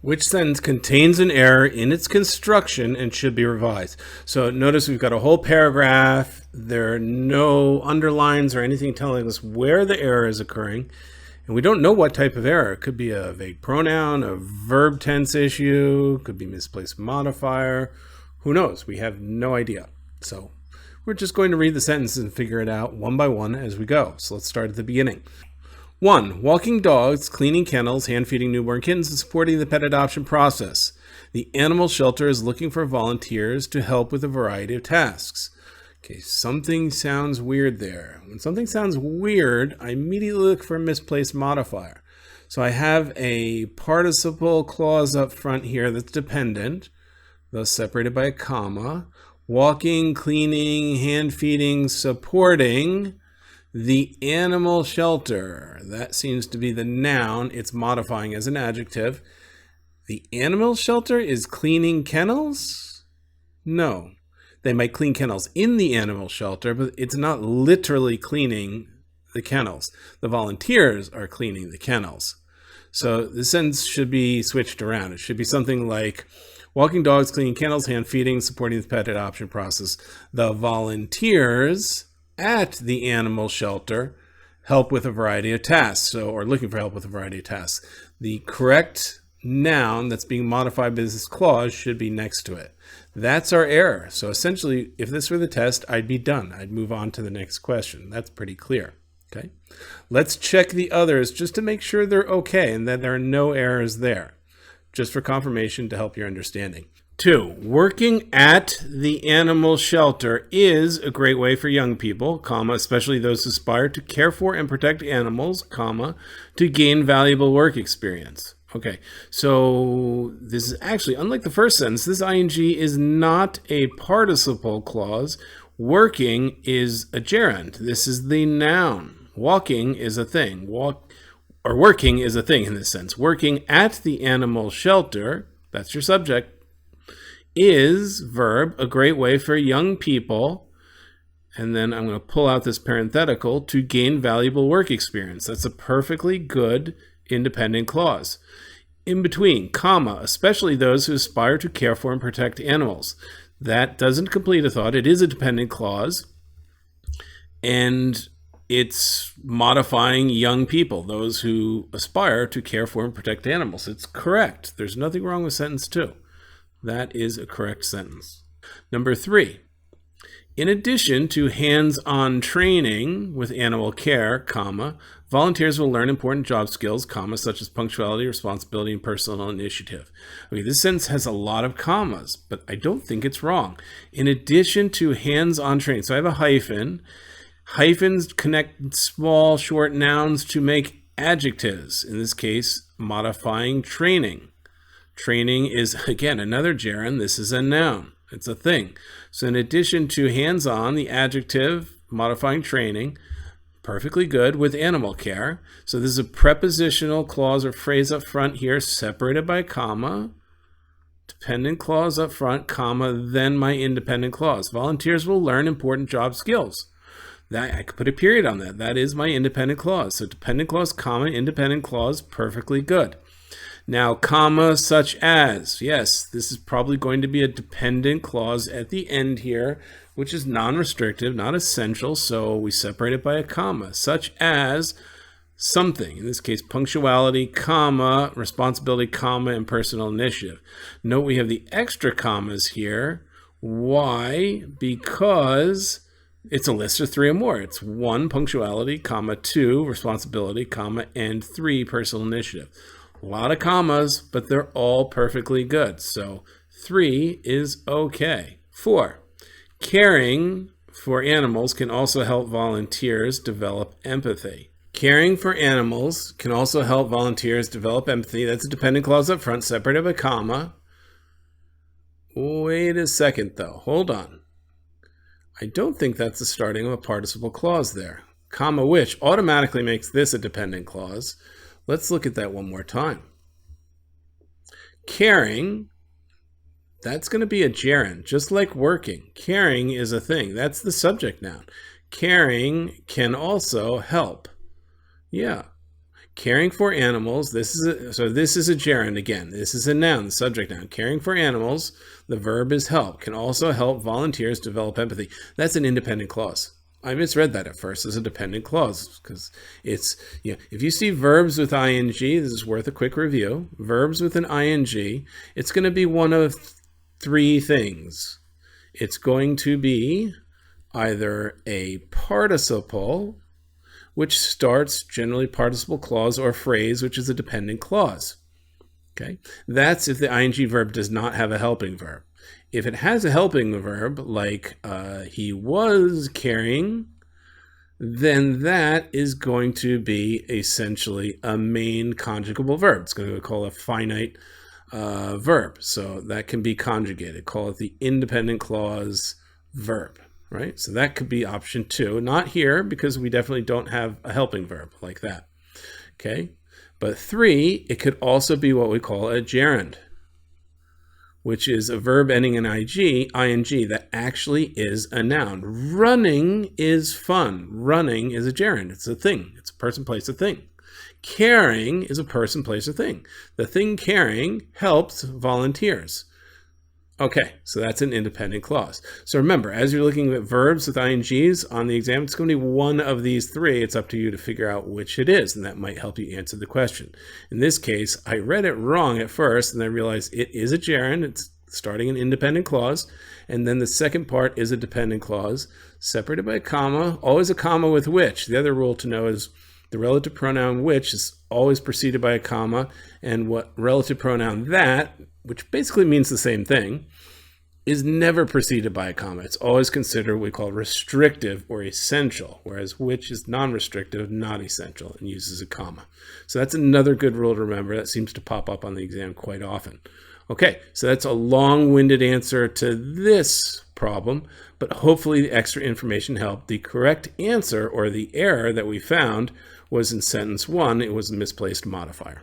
Which sentence contains an error in its construction and should be revised? So notice we've got a whole paragraph. There are no underlines or anything telling us where the error is occurring. And we don't know what type of error. It could be a vague pronoun, a verb tense issue, could be misplaced modifier. Who knows? We have no idea. So we're just going to read the sentences and figure it out one by one as we go. So let's start at the beginning. 1. Walking dogs, cleaning kennels, hand-feeding newborn kittens, and supporting the pet adoption process. The animal shelter is looking for volunteers to help with a variety of tasks. Okay, something sounds weird there. When something sounds weird, I immediately look for a misplaced modifier. So I have a participle clause up front here that's dependent, thus separated by a comma. Walking, cleaning, hand-feeding, supporting the animal shelter. That seems to be the noun. It's modifying as an adjective. The animal shelter is cleaning kennels? No. They might clean kennels in the animal shelter, but it's not literally cleaning the kennels. The volunteers are cleaning the kennels. So the sentence should be switched around. It should be something like, walking dogs, cleaning kennels, hand feeding, supporting the pet adoption process. The volunteers at the animal shelter help with a variety of tasks, or looking for help with a variety of tasks. The correct noun that's being modified by this clause should be next to it. That's our error. So essentially, if this were the test, I'd be done. I'd move on to the next question. That's pretty clear. Okay. Let's check the others just to make sure they're okay and that there are no errors there, just for confirmation to help your understanding. 2, working at the animal shelter is a great way for young people, especially those who aspire to care for and protect animals, to gain valuable work experience. Okay, so this is actually, unlike the first sentence, this ing is not a participle clause. Working is a gerund. This is the noun. Walking is a thing. Working is a thing in this sense. Working at the animal shelter, that's your subject, is verb, a great way for young people, and then I'm going to pull out this parenthetical, to gain valuable work experience. That's a perfectly good independent clause. In between, especially those who aspire to care for and protect animals. That doesn't complete a thought. It is a dependent clause, and it's modifying young people, those who aspire to care for and protect animals. It's correct. There's nothing wrong with sentence 2. That is a correct sentence. Number 3, in addition to hands-on training with animal care, volunteers will learn important job skills, such as punctuality, responsibility, and personal initiative. Okay, this sentence has a lot of commas, but I don't think it's wrong. In addition to hands-on training, so I have a hyphen. Hyphens connect small, short nouns to make adjectives. In this case, modifying training. Training is, again, another gerund. This is a noun. It's a thing. So in addition to hands-on, the adjective modifying training, perfectly good with animal care. So this is a prepositional clause or phrase up front here, separated by a comma. Dependent clause up front, then my independent clause. Volunteers will learn important job skills. I could put a period on that. That is my independent clause. So dependent clause, independent clause, perfectly good. Now, such as, yes, this is probably going to be a dependent clause at the end here, which is non-restrictive, not essential, so we separate it by a comma, such as something, in this case, punctuality, responsibility, and personal initiative. Note we have the extra commas here. Why? Because it's a list of 3 or more. It's 1, punctuality, 2, responsibility, and 3, personal initiative. A lot of commas, but they're all perfectly good. So 3 is okay. 4, caring for animals can also help volunteers develop empathy. Caring for animals can also help volunteers develop empathy. That's a dependent clause up front, separated by a comma. Wait a second, though. Hold on. I don't think that's the starting of a participle clause there. Which automatically makes this a dependent clause. Let's look at that one more time. Caring, that's going to be a gerund, just like working. Caring is a thing. That's the subject noun. Caring can also help. Yeah. caring for animals. This is a gerund again. This is a noun, the subject noun. Caring for animals. The verb is help. Can also help volunteers develop empathy. That's an independent clause. I misread that at first as a dependent clause because it's, if you see verbs with ing, this is worth a quick review. Verbs with an ing, it's going to be one of three things. It's going to be either a participle, which starts generally participle clause, or phrase, which is a dependent clause. Okay, that's if the ing verb does not have a helping verb. If it has a helping verb, like he was caring, then that is going to be essentially a main conjugable verb. It's going to call a finite verb. So that can be conjugated. Call it the independent clause verb, right? So that could be option 2. Not here because we definitely don't have a helping verb like that. Okay, but 3, it could also be what we call a gerund, which is a verb ending in ing that actually is a noun. Running is fun. Running is a gerund. It's a thing. It's a person, place, a thing. Caring is a person, place, a thing. The thing caring helps volunteers. Okay, so that's an independent clause. So remember, as you're looking at verbs with ings on the exam, it's going to be one of these 3. It's up to you to figure out which it is, and that might help you answer the question. In this case, I read it wrong at first, and I realized it is a gerund. It's starting an independent clause, and then the second part is a dependent clause, separated by a comma, always a comma with which. The other rule to know is the relative pronoun which is always preceded by a comma, and what relative pronoun that, which basically means the same thing, is never preceded by a comma. It's always considered what we call restrictive or essential, whereas which is non-restrictive, not essential, and uses a comma. So that's another good rule to remember. That seems to pop up on the exam quite often. Okay, so that's a long-winded answer to this problem, but hopefully the extra information helped. The correct answer, or the error that we found, was in sentence 1. It was a misplaced modifier.